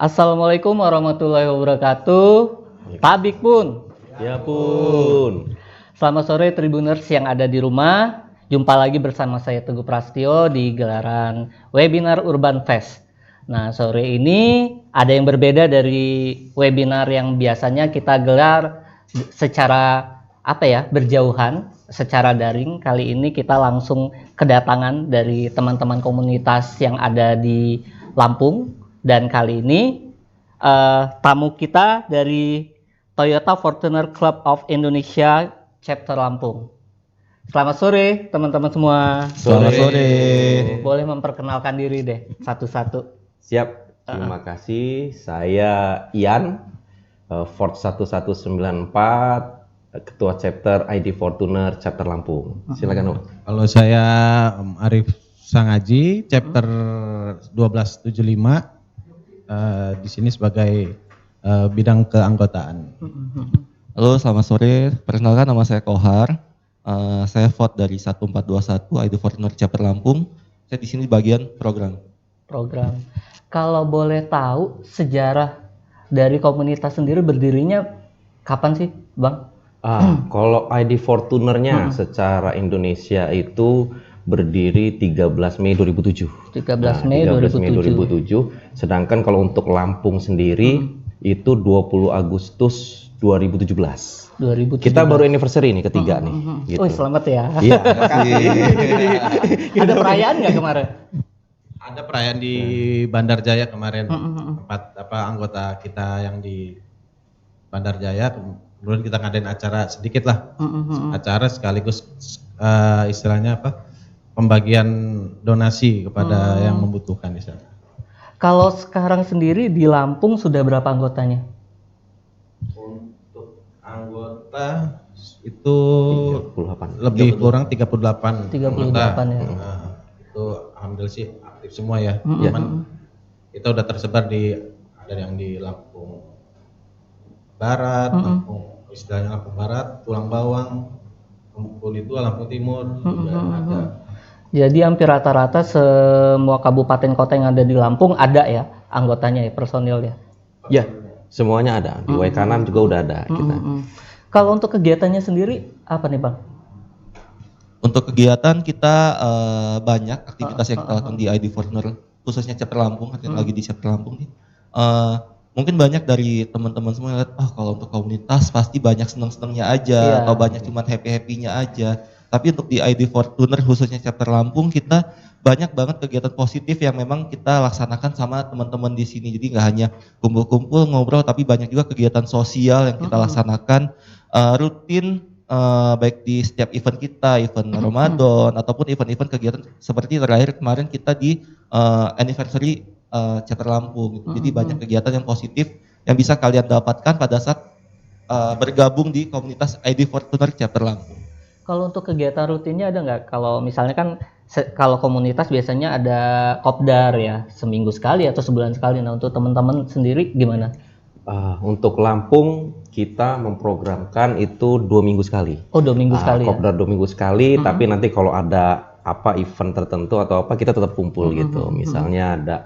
Assalamualaikum warahmatullahi wabarakatuh. Tabik pun. Ya pun. Selamat sore Tribuners yang ada di rumah. Jumpa lagi bersama saya Teguh Prastio di gelaran webinar Urban Fest. Nah, sore ini ada yang berbeda dari webinar yang biasanya kita gelar secara berjauhan, secara daring. Kali ini kita langsung kedatangan dari teman-teman komunitas yang ada di Lampung. Dan kali ini tamu kita dari Toyota Fortuner Club of Indonesia Chapter Lampung. Selamat sore teman-teman semua. Selamat sore. Boleh memperkenalkan diri deh satu-satu. Siap. Terima kasih. Saya Ian, Ford 1194, Ketua Chapter ID Fortuner Chapter Lampung. Silakan Om. Kalau saya Arif Sangaji, Chapter 1275. Di sini sebagai bidang keanggotaan. Halo, selamat sore. Perkenalkan, nama saya Kohar. Saya vote dari 1421 ID Fortuner Chapter Lampung. Saya di sini bagian program. Kalau boleh tahu sejarah dari komunitas sendiri berdirinya kapan sih, Bang? Kalau ID Fortunernya secara Indonesia itu berdiri 13 Mei 2007. 13 Mei 2007. Sedangkan kalau untuk Lampung sendiri itu 20 Agustus 2017. Kita baru anniversary nih ketiga nih. Gitu. Oh, selamat ya. Iya. Ada perayaan nggak kemarin? Ada perayaan di Bandar Jaya kemarin. Tempat anggota kita yang di Bandar Jaya, kemudian kita ngadain acara sedikit lah. Acara sekaligus istilahnya pembagian donasi kepada yang membutuhkan di sana. Kalau sekarang sendiri di Lampung sudah berapa anggotanya? Untuk anggota itu 38. lebih kurang 38. 38 ya. Itu alhamdulillah sih aktif semua ya. Cuman kita udah tersebar ada yang di Lampung Barat, Lampung Barat, Tulang Bawang, Lampung itu Lampung Timur juga ada. Jadi hampir rata-rata semua kabupaten kota yang ada di Lampung ada ya anggotanya ya, personilnya. Ya, semuanya ada. Di Waikanan juga udah ada kita. Kalau untuk kegiatannya sendiri apa nih, Bang? Untuk kegiatan kita banyak aktivitas yang kita lakukan di ID Fortuner, khususnya Chapter Lampung, lagi di Chapter Lampung nih. Mungkin banyak dari teman-teman semua yang lihat, kalau untuk komunitas pasti banyak senang-senangnya aja, atau banyak cuma happy-happynya aja. Tapi untuk di ID Fortuner khususnya Chapter Lampung kita banyak banget kegiatan positif yang memang kita laksanakan sama teman-teman di sini. Jadi nggak hanya kumpul-kumpul ngobrol, tapi banyak juga kegiatan sosial yang kita laksanakan rutin, baik di setiap event kita, event Ramadan ataupun event-event kegiatan seperti terakhir kemarin kita di anniversary Chapter Lampung. Jadi banyak kegiatan yang positif yang bisa kalian dapatkan pada saat bergabung di komunitas ID Fortuner Chapter Lampung. Kalau untuk kegiatan rutinnya ada nggak? Kalau misalnya kan kalau komunitas biasanya ada kopdar ya, seminggu sekali atau sebulan sekali. Nah, untuk teman-teman sendiri gimana? Untuk Lampung kita memprogramkan itu 2 minggu sekali. Oh, 2 minggu sekali. Kopdar 2 minggu sekali, tapi nanti kalau ada event tertentu atau kita tetap kumpul gitu. Misalnya ada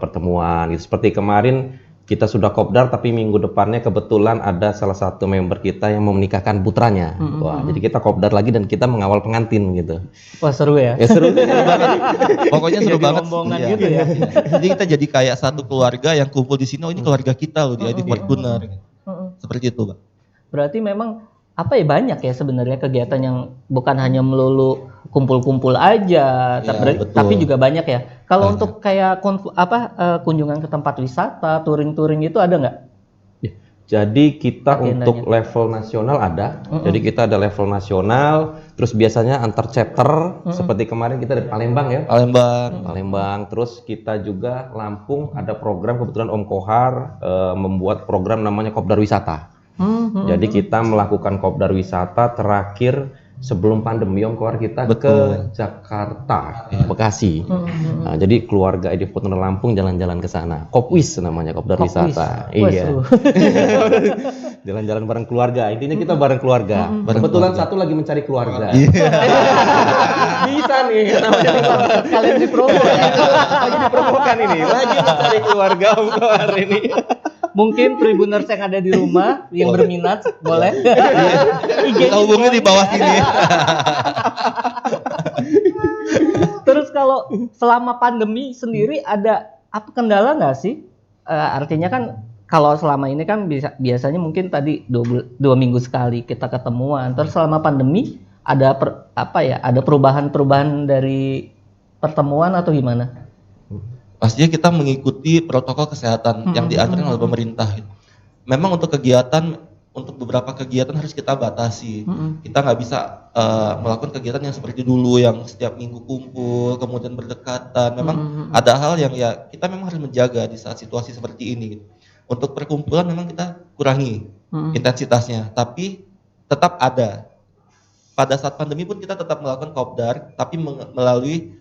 pertemuan gitu. Seperti kemarin kita sudah kopdar, tapi minggu depannya kebetulan ada salah satu member kita yang mau menikahkan putranya. Wah, jadi kita kopdar lagi dan kita mengawal pengantin gitu. Wah, seru ya? Ya seru banget. Pokoknya seru banget. Gitu ya. Jadi kita jadi kayak satu keluarga yang kumpul di sini. Oh, ini keluarga kita loh di ID Fortuner. Seperti itu, Bang. Berarti memang banyak ya sebenarnya kegiatan yang bukan hanya melulu kumpul-kumpul aja, tapi juga banyak ya. Kalau untuk kayak kunjungan ke tempat wisata, touring-touring itu ada nggak? Jadi kita untuk level nasional ada. Jadi kita ada level nasional, terus biasanya antar chapter, seperti kemarin kita di Palembang ya. Palembang. Terus kita juga Lampung ada program, kebetulan Om Kohar membuat program namanya Kopdar Wisata. Jadi kita melakukan kopdar wisata terakhir sebelum pandemi Om Kohar kita ke Jakarta, Bekasi. Nah, jadi keluarga ID Fortuner Lampung jalan-jalan ke sana. Kopwis namanya, kopdar wisata. Iya. Jalan-jalan bareng keluarga. Intinya kita bareng keluarga. Kebetulan satu lagi mencari keluarga. bisa nih namanya Kalian di promo lagi dipromokan ini, lagi mencari keluarga Om Kohar ini. Mungkin Tribuners yang ada di rumah yang berminat boleh. Kita hubungi di bawah sini. Terus kalau selama pandemi sendiri ada apa kendala nggak sih? Artinya kan kalau selama ini kan biasanya mungkin tadi 2 minggu sekali kita ketemuan. Terus selama pandemi ada ada perubahan-perubahan dari pertemuan atau gimana? Pastinya kita mengikuti protokol kesehatan yang diaturkan oleh pemerintah. Memang untuk beberapa kegiatan harus kita batasi. Kita nggak bisa melakukan kegiatan yang seperti dulu yang setiap minggu kumpul, kemudian berdekatan. Memang ada hal yang ya kita memang harus menjaga di saat situasi seperti ini. Untuk perkumpulan memang kita kurangi intensitasnya, tapi tetap ada. Pada saat pandemi pun kita tetap melakukan kopdar, tapi melalui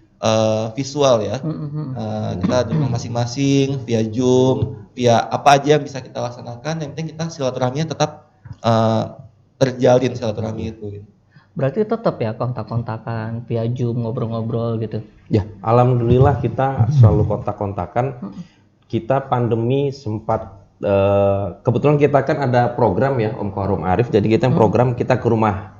visual ya. Kita di rumah masing-masing, via Zoom, via apa aja yang bisa kita laksanakan. Yang penting kita silaturahminya tetap terjalin silaturahmi itu. Berarti tetap ya kontak-kontakan via Zoom, ngobrol-ngobrol gitu. Ya, alhamdulillah kita selalu kontak-kontakan. Kita pandemi sempat kebetulan kita kan ada program ya Om Kohar Om Arif. Jadi kita program kita ke rumah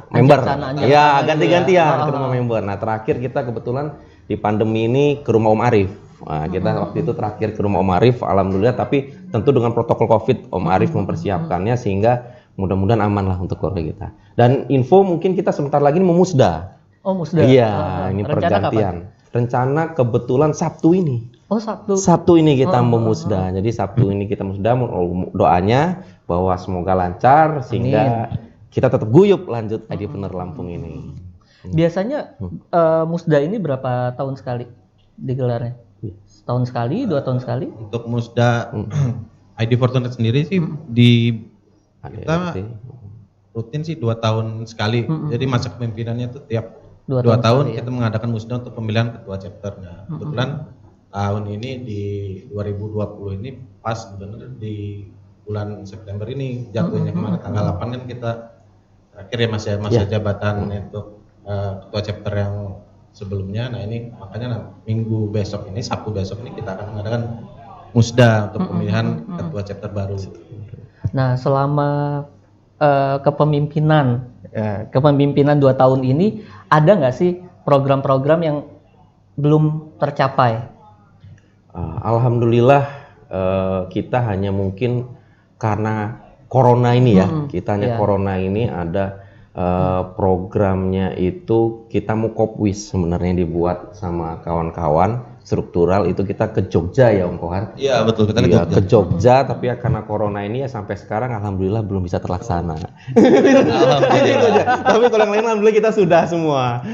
member. Ya, ganti-gantian ke rumah member. Nah, terakhir kita kebetulan di pandemi ini ke rumah Om Arif. Nah, kita waktu itu terakhir ke rumah Om Arif, alhamdulillah, tapi tentu dengan protokol Covid Om Arif mempersiapkannya sehingga mudah-mudahan aman lah untuk keluarga kita. Dan info mungkin kita sebentar lagi ini mau musda. Oh, musda. Iya, ini pergantian. Rencana kebetulan Sabtu ini. Oh, Sabtu. Sabtu ini kita mau musda. Jadi Sabtu ini kita musda, doanya bahwa semoga lancar sehingga kita tetap guyup lanjut Idipreneur Lampung ini. Biasanya musda ini berapa tahun sekali digelarnya? Setahun sekali, 2 tahun sekali? Untuk musda ID Fortuner sendiri sih kita rutin sih 2 tahun sekali. Jadi masa kepemimpinannya itu tiap 2 tahun kita mengadakan musda untuk pemilihan ketua chapter. Nah, kebetulan tahun ini di 2020 ini pas benar di bulan September ini jatuhnya kemarin tanggal 8 kan kita terakhir ya masa jabatan untuk ketua chapter yang sebelumnya. Nah ini makanya minggu besok ini, Sabtu besok ini kita akan mengadakan musda untuk pemilihan ketua chapter baru. Nah selama kepemimpinan 2 tahun ini ada nggak sih program-program yang belum tercapai? Alhamdulillah kita hanya mungkin karena corona ini ya, kita hanya corona ini ada programnya itu kita mau Kopwis sebenarnya dibuat sama kawan-kawan struktural itu kita ke Jogja ya Om Kohar. Iya betul, kita ke Jogja tapi ya karena corona ini ya sampai sekarang alhamdulillah belum bisa terlaksana. Tapi kalau yang lain alhamdulillah kita sudah semua.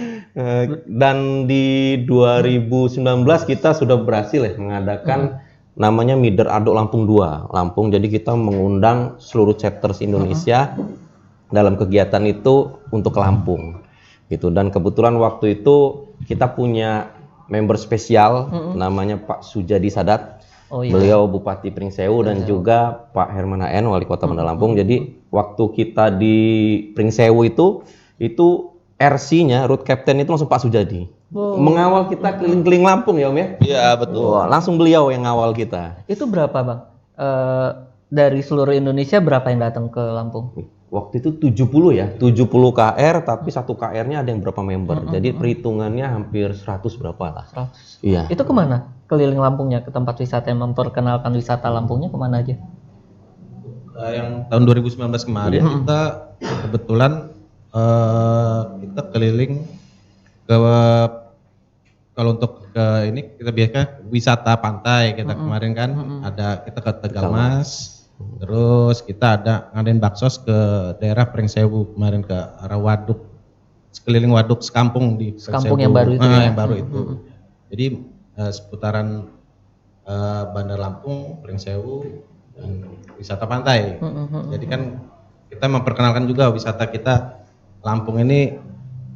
Dan di 2019 kita sudah berhasil ya mengadakan namanya Mider Adok Lampung 2 Lampung. Jadi kita mengundang seluruh chapters Indonesia dalam kegiatan itu untuk Lampung gitu. Dan kebetulan waktu itu kita punya member spesial namanya Pak Sujadi Sadat. Beliau Bupati Pringsewu dan juga Pak Herman HN Wali Kota Bandar Lampung. Jadi waktu kita di Pringsewu itu RC-nya route captain itu langsung Pak Sujadi. Mengawal kita keliling-keliling Lampung ya Om ya? Iya betul. Langsung beliau yang ngawal kita. Itu berapa Bang? Dari seluruh Indonesia berapa yang datang ke Lampung? Waktu itu 70 ya, 70 KR tapi satu KR-nya ada yang berapa member. Jadi perhitungannya hampir 100 berapa lah. 100. Iya. Itu kemana? Keliling Lampungnya ke tempat wisata yang memperkenalkan wisata Lampungnya kemana aja? Yang tahun 2019 kemarin kita kebetulan kita keliling ke kalau untuk ke ini kita biasanya wisata pantai kita kemarin kan ada kita ke Tegalmas. Terus kita ada ngadain baksos ke daerah Pringsewu kemarin ke arah Waduk, sekeliling Waduk sekampung di Sekampung yang baru itu. Yang baru itu. Jadi seputaran Bandar Lampung, Pringsewu dan wisata pantai. Jadi kan kita memperkenalkan juga wisata kita Lampung ini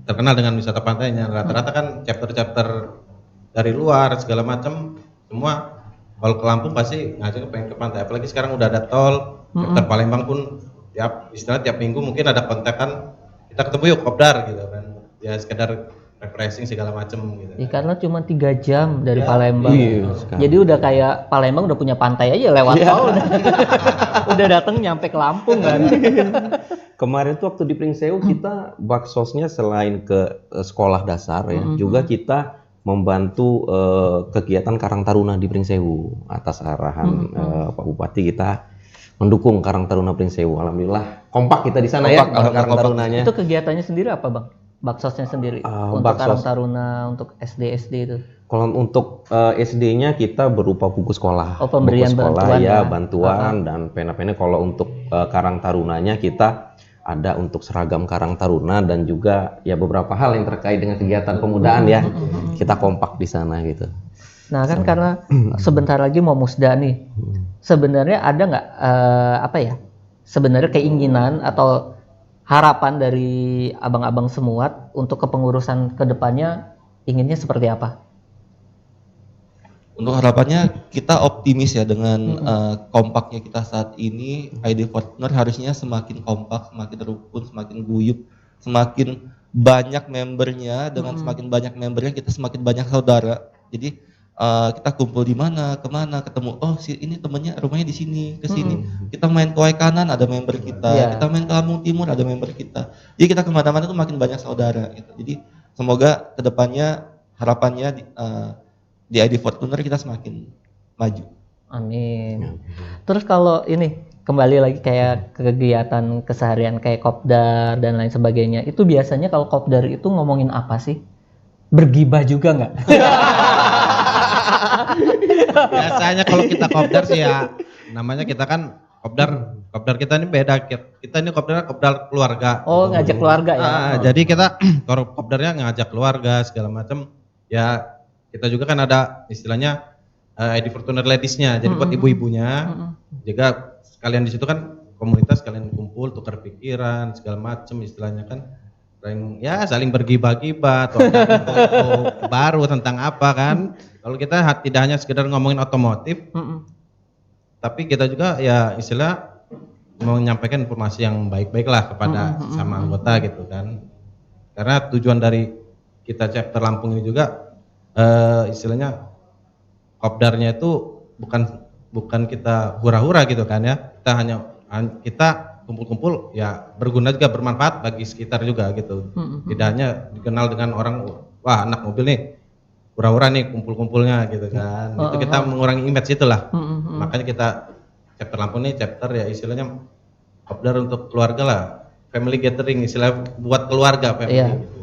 terkenal dengan wisata pantainya. Rata-rata kan chapter-chapter dari luar segala macam semua. Kalau ke Lampung pasti ngajak pengen ke pantai, apalagi sekarang udah ada tol. Chapter Palembang pun tiap minggu mungkin ada kontekan kita ketemu yuk kopdar gitu kan. Ya sekedar refreshing segala macem gitu. Karena cuma 3 jam dari Palembang. Iya, jadi udah kayak Palembang udah punya pantai aja lewat tol udah datang nyampe ke Lampung kan. Kemarin tuh waktu di Pringsewu kita baksosnya selain ke sekolah dasar ya, juga kita membantu kegiatan Karang Taruna di Pringsewu atas arahan Pak Bupati. Kita mendukung Karang Taruna Pringsewu. Alhamdulillah kompak kita di sana ya Karang Tarunanya. Itu kegiatannya sendiri apa Bang? Baksosnya sendiri untuk Karang Taruna, untuk SD itu. Kalau untuk SD-nya kita berupa buku sekolah. Pemberian buku sekolah, bantuan ya bantuan dan pena-pena. Kalau untuk Karang Tarunanya kita ada untuk seragam Karang Taruna dan juga ya beberapa hal yang terkait dengan kegiatan pemudaan ya. Kita kompak di sana gitu. Nah kan karena sebentar lagi mau musda nih. Sebenarnya ada nggak sebenarnya keinginan atau harapan dari abang-abang semua untuk kepengurusan kedepannya inginnya seperti apa? Untuk harapannya kita optimis ya dengan kompaknya kita saat ini. ID Fortuner harusnya semakin kompak, semakin rukun, semakin guyup, semakin banyak membernya. Dengan semakin banyak membernya kita semakin banyak saudara. Jadi kita kumpul di mana, kemana, ketemu. Oh ini temennya rumahnya di sini, ke sini. Kita main ke Waikanan ada member kita, kita main ke Lampung Timur ada member kita. Jadi kita kemana-mana tuh makin banyak saudara. Gitu. Jadi semoga kedepannya harapannya di ID Fortuner kita semakin maju. Amin. Terus kalau ini kembali lagi kayak kegiatan keseharian kayak kopdar dan lain sebagainya, itu biasanya kalau kopdar itu ngomongin apa sih? Bergibah juga nggak? Biasanya kalau kita kopdar sih ya, namanya kita kan kopdar kita ini beda. Kita ini kopdar keluarga. Oh, ngajak keluarga ya. Jadi kita kalau kopdarnya ngajak keluarga segala macam. Ya kita juga kan ada istilahnya ID Fortuner Ladies-nya. Jadi buat ibu-ibunya juga sekalian di situ kan komunitas, kalian kumpul tukar pikiran segala macam istilahnya kan. Ya saling bergibah-gibah, baru tentang apa kan. Kalau kita tidak hanya sekedar ngomongin otomotif, tapi kita juga ya istilah mau menyampaikan informasi yang baik-baik lah kepada sama anggota gitu kan. Karena tujuan dari kita chapter Lampung ini juga istilahnya kopdarnya itu bukan kita hura-hura gitu kan ya. Kita kumpul-kumpul ya berguna juga, bermanfaat bagi sekitar juga gitu. Tidak hanya dikenal dengan orang, wah anak mobil nih hura-hura nih kumpul-kumpulnya gitu kan. Itu kita mengurangi image itulah. Makanya kita chapter Lampung nih chapter ya istilahnya kopdar untuk keluarga lah, family gathering, istilah buat keluarga family. Iya. Gitu.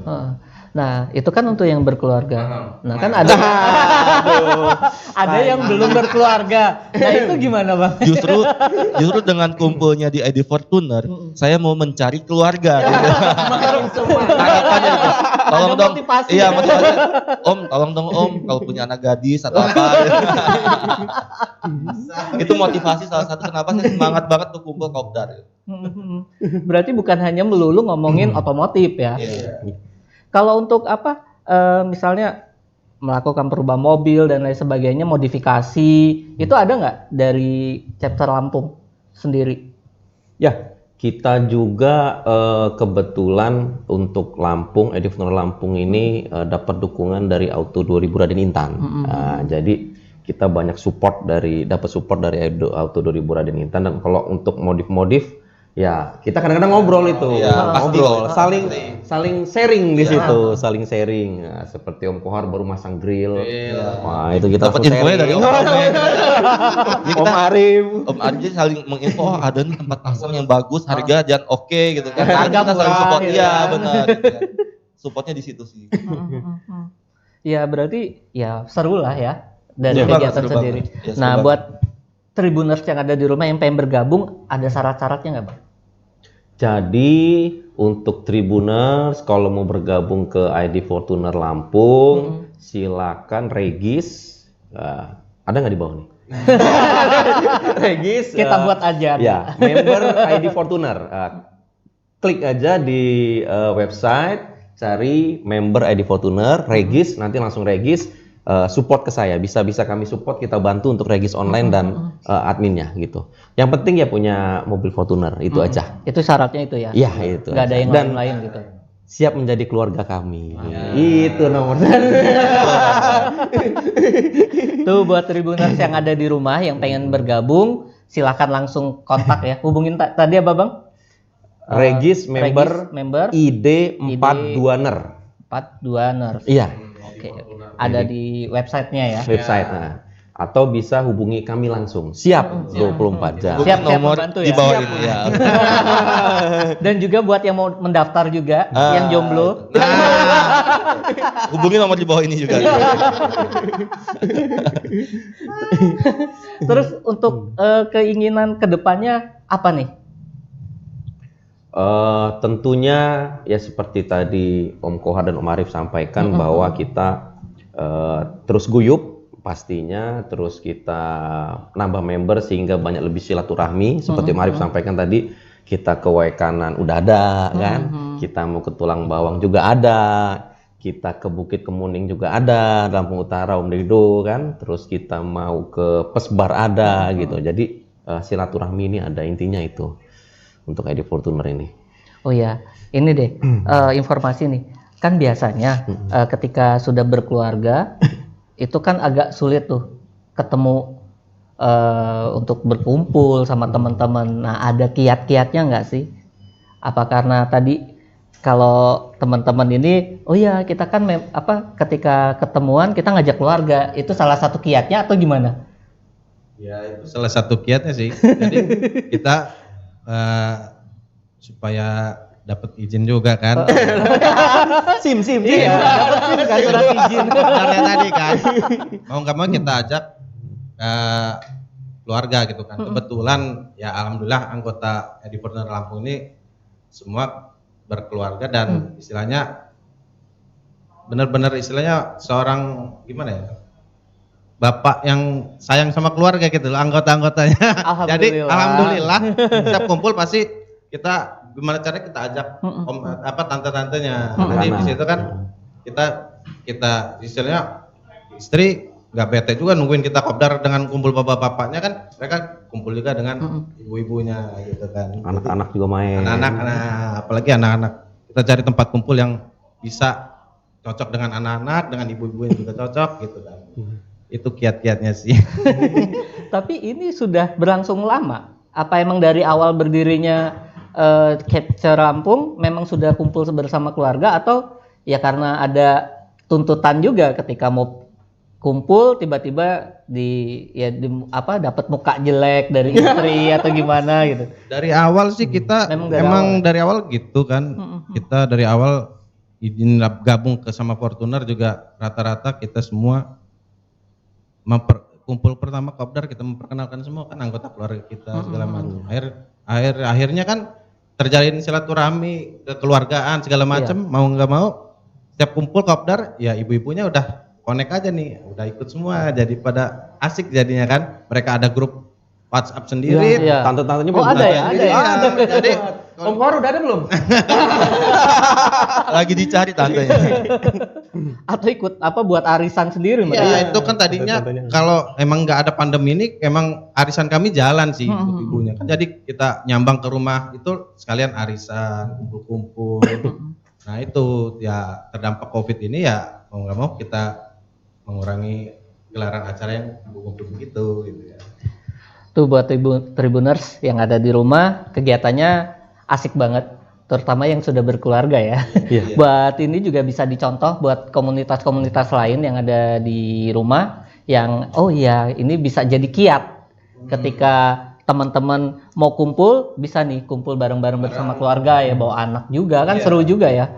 Nah itu kan untuk yang berkeluarga. Nah kan ada yang belum berkeluarga. Nah itu gimana Bang? Justru dengan kumpulnya di ID Fortuner, saya mau mencari keluarga. Harapannya gitu. Tolong dong. Motivasi. Iya motivasi. Om, tolong dong Om, kalau punya anak gadis atau apa. Itu motivasi salah satu kenapa saya semangat banget tuh kumpul kopdar. Berarti bukan hanya melulu ngomongin otomotif ya. Kalau untuk misalnya melakukan perubahan mobil dan lain sebagainya, modifikasi, itu ada nggak dari chapter Lampung sendiri? Ya, kita juga kebetulan untuk Lampung, ID Fortuner Lampung ini dapat dukungan dari Auto 2000 Raden Intan. Jadi kita banyak dapat support dari Auto 2000 Raden Intan. Dan kalau untuk modif-modif, ya kita kadang-kadang ngobrol itu, ngobrol, saling sharing di situ, saling sharing. Nah, seperti Om Kohar baru masang grill, wah itu kita dapat infonya dari Om Arif. Om Arif saling menginfo, ada nih tempat pasang yang bagus, harga dan oke gitu kan. Harga kita saling support, iya benar. Supportnya di situ sih. Ya berarti ya seru lah ya dari kegiatan sendiri. Ya, nah buat Tribuners yang ada di rumah yang pengen bergabung, ada syarat-syaratnya nggak Bang? Jadi untuk Tribuners kalau mau bergabung ke ID Fortuner Lampung, silakan regis. Ada nggak di bawah nih? Regis. Kita buat aja. Ya, member ID Fortuner. Klik aja di website, cari member ID Fortuner, regis, nanti langsung regis. Support ke saya, bisa kami support, kita bantu untuk regis online dan adminnya gitu. Yang penting ya punya mobil Fortuner, itu aja. Itu syaratnya itu ya? Iya itu. Nggak ada yang lain gitu. siap menjadi keluarga kami. Itu nomor satu. Tuh buat Tribuners yang ada di rumah yang pengen bergabung, silakan langsung kontak ya. Hubungin tadi apa Bang? Regis member ID 42ner. 42ner. Iya. Oke. Ada di websitenya ya. Website. Nah. Atau bisa hubungi kami langsung. Siap 24 jam. Siap nomor membantu di ya. bawah ini ya. Dan juga buat yang mau mendaftar juga, yang jomblo. Hubungi nomor di bawah ini juga. Terus untuk keinginan kedepannya apa nih? Tentunya ya seperti tadi Om Kohar dan Om Arif sampaikan bahwa kita terus guyup pastinya, terus kita nambah member sehingga banyak lebih silaturahmi seperti Om Arif sampaikan tadi, kita ke Waikanan udah ada kan, kita mau ke Tulang Bawang juga ada, kita ke Bukit Kemuning juga ada, Lampung Utara Om Dedo kan, terus kita mau ke Pesbar ada gitu. Jadi silaturahmi ini ada, intinya itu untuk ID Fortuner ini. Oh ya, ini deh informasi nih. Kan biasanya ketika sudah berkeluarga itu kan agak sulit tuh ketemu untuk berkumpul sama teman-teman. Nah, ada kiat-kiatnya nggak sih? Apa karena tadi kalau teman-teman ini, oh ya kita kan ketika ketemuan kita ngajak keluarga, itu salah satu kiatnya atau gimana? Ya itu salah satu kiatnya sih. Jadi kita supaya dapat izin juga kan. Sim. Iya, dapat SIM kan surat izin. Karena tadi kan mau nggak mau kita ajak keluarga gitu kan. Kebetulan ya alhamdulillah anggota ID Fortuner Lampung ini semua berkeluarga dan istilahnya benar-benar istilahnya seorang gimana ya? Bapak yang sayang sama keluarga gitu loh anggota-anggotanya. Jadi alhamdulillah setiap kumpul pasti kita gimana caranya kita ajak tante-tantenya. Jadi di situ kan kita istilahnya istri nggak bete juga nungguin kita kopdar dengan kumpul bapak-bapaknya kan, mereka kumpul juga dengan ibu-ibunya gitu kan. Anak-anak juga main. Apalagi anak-anak. Kita cari tempat kumpul yang bisa cocok dengan anak-anak, dengan ibu-ibu yang juga cocok gitu kan. Itu kiat-kiatnya sih. Tapi ini sudah berlangsung lama. Apa emang dari awal berdirinya Capture Lampung memang sudah kumpul bersama keluarga, atau ya karena ada tuntutan juga ketika mau kumpul tiba-tiba dapat muka jelek dari istri atau gimana gitu. Dari awal sih kita memang dari awal gitu kan. Kita dari awal izin gabung sama Fortuner juga rata-rata kita semua kumpul pertama kopdar, kita memperkenalkan semua kan anggota keluarga kita segala macam. Akhirnya kan terjalin silaturahmi, kekeluargaan segala macam. Mau nggak mau setiap kumpul kopdar ya ibu-ibunya udah connect aja nih, udah ikut semua, jadi pada asik jadinya kan. Mereka ada grup WhatsApp sendiri. Tante-tantenya belum ada ya? Ada. Jadi Om Kohar udah ada belum? Lagi dicari tantenya. Atau ikut buat arisan sendiri? Iya, itu kan tadinya kalau emang nggak ada pandemi ini, emang arisan kami jalan sih ibunya kan. Jadi kita nyambang ke rumah itu sekalian arisan, kumpul-kumpul. Nah itu ya terdampak COVID ini ya mau nggak mau kita mengurangi gelaran acara yang kumpul begitu gitu ya. Tuh buat Tribuners yang ada di rumah, kegiatannya asik banget, terutama yang sudah berkeluarga ya. Buat ini juga bisa dicontoh buat komunitas-komunitas lain yang ada di rumah yang ini bisa jadi kiat ketika teman-teman mau kumpul, bisa nih kumpul bareng-bareng bersama keluarga ya, bawa anak juga kan seru juga ya.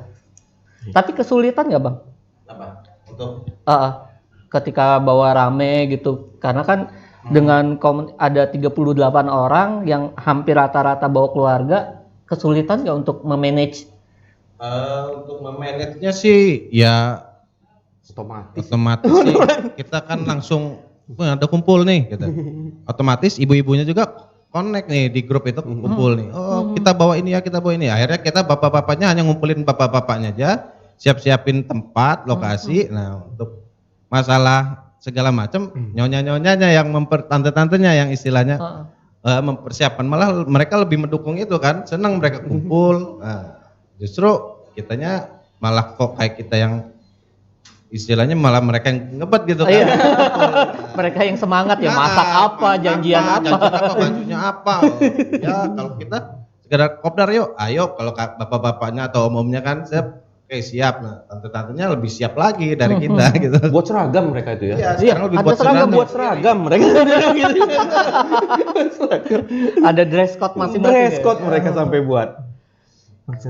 Tapi kesulitan nggak Bang? Apa? Untuk ketika bawa rame gitu, karena kan dengan ada 38 orang yang hampir rata-rata bawa keluarga, kesulitan nggak untuk memanage? Untuk memanage-nya sih ya otomatis sih. Kita kan langsung ada kumpul nih gitu. Otomatis ibu-ibunya juga connect nih di grup itu kumpul nih. Kita bawa ini ya, kita bawa ini. Akhirnya kita bapak-bapaknya hanya ngumpulin bapak-bapaknya aja, siap-siapin tempat, lokasi. Nah, untuk masalah segala macam nyonya-nyonyanya yang tante-tantenya yang istilahnya mempersiapkan, malah mereka lebih mendukung itu kan, senang mereka kumpul. Nah, justru kitanya malah kok kayak kita yang istilahnya malah mereka yang ngebet gitu kan. Iya. Mereka yang semangat ya, masak apa, janjian apa, bajunya apa. Ya kalau kita sekedar kopdar yuk, ayo kalau bapak-bapaknya atau om-omnya kan siap, oke siap. Nah tante-tantenya lebih siap lagi dari kita gitu. Buat seragam mereka itu ya. Iya, sekarang lebih ada seragam Buat seragam mereka. ada dress code masing-masing. Dress code mereka sampai buat.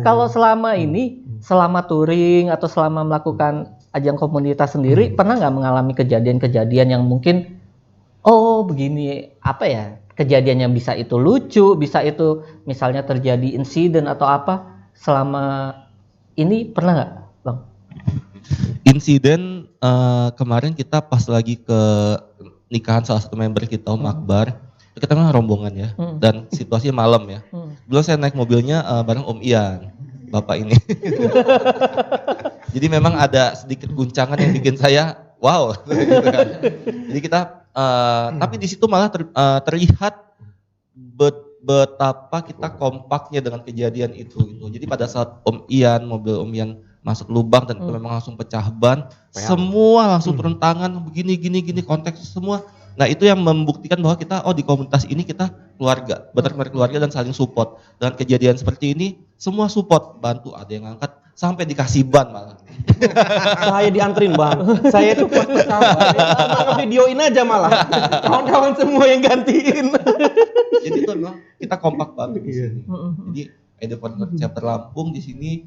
Kalau selama ini, selama touring atau selama melakukan ajang komunitas sendiri, pernah nggak mengalami kejadian-kejadian yang mungkin, oh begini, apa ya, kejadian yang bisa itu lucu, bisa itu misalnya terjadi insiden atau apa, selama ini pernah nggak, Bang? Insiden kemarin kita pas lagi ke nikahan salah satu member kita, Om Akbar, kita kan rombongan ya, dan situasinya malam ya. Dulu saya naik mobilnya bareng Om Ian, bapak ini. Jadi memang ada sedikit guncangan yang bikin saya wow. Gitu kan. Jadi kita, tapi di situ malah terlihat betapa kita kompaknya dengan kejadian itu. Gitu. Jadi pada saat mobil Om Ian masuk lubang dan itu memang langsung pecah ban, semua langsung turun tangan, begini, konteks semua. Nah itu yang membuktikan bahwa kita, di komunitas ini kita keluarga, benar-benar keluarga dan saling support. Dengan kejadian seperti ini, semua support, bantu, ada yang angkat, sampai dikasih ban malah. Saya dianterin Bang, saya tuh pas pesawat, videoin aja malah. Kawan-kawan semua yang gantiin. Jadi itu memang kita kompak banget di sini. Jadi ID Partner Chapter Lampung di sini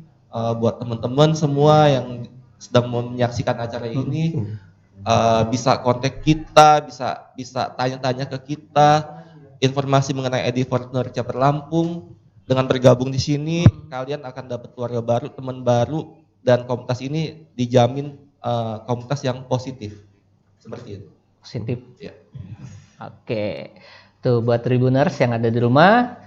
buat teman-teman semua yang sedang menyaksikan acara ini. Bisa kontak kita, bisa tanya-tanya ke kita, informasi mengenai ID Partner Chapter Lampung. Dengan bergabung di sini, kalian akan dapat keluarga baru, teman baru, dan komunitas ini dijamin komunitas yang positif, seperti itu. Positif. Ya. Oke, tuh buat Tribuners yang ada di rumah,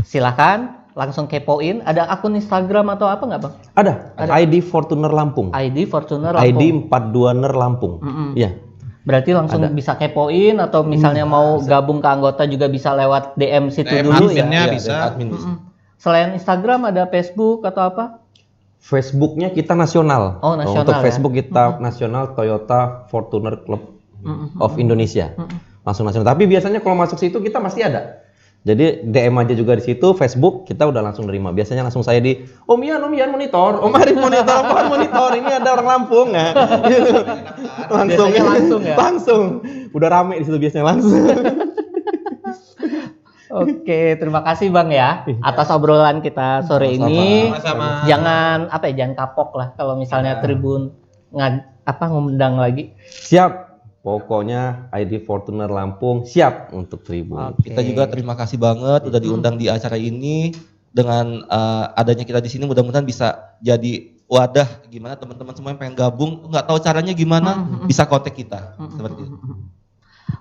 silakan langsung kepoin. Ada akun Instagram atau apa nggak Bang? Ada. ID Fortuner Lampung. ID Fortuner Lampung. ID 420ner Lampung. Iya. Berarti langsung bisa kepoin atau misalnya mau gabung ke anggota juga bisa lewat DM situ DM dulu ya. adminnya bisa. Admin bisa. Selain Instagram ada Facebook atau apa? Facebooknya kita nasional. Oh, nasional Untuk ya? Facebook kita nasional Toyota Fortuner Club of Indonesia. Langsung nasional. Tapi biasanya kalau masuk situ kita masih ada. Jadi DM aja juga di situ, Facebook kita udah langsung nerima. Biasanya langsung saya di Om Ian monitor, Om Arif monitor, ini ada orang Lampung nah. Langsung ya. Langsung. Udah rame di situ biasanya langsung. Oke, terima kasih Bang ya atas obrolan kita sore ini. Sama-sama. Jangan kapok lah kalau misalnya Tribun ngundang lagi. Siap. Pokoknya ID Fortuner Lampung siap untuk Tribun. Oke. Kita juga terima kasih banget udah diundang di acara ini. Dengan adanya kita di sini mudah-mudahan bisa jadi wadah gimana teman-teman semua yang pengen gabung, nggak tahu caranya gimana, bisa kontak kita seperti itu.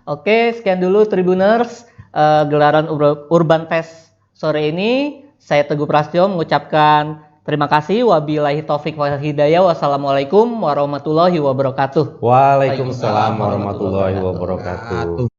Oke, sekian dulu Tribuners gelaran Urban Fest sore ini. Saya Teguh Prasetyo mengucapkan terima kasih. Wabillahi taufik wal hidayah. Wassalamualaikum warahmatullahi wabarakatuh. Waalaikumsalam warahmatullahi wabarakatuh.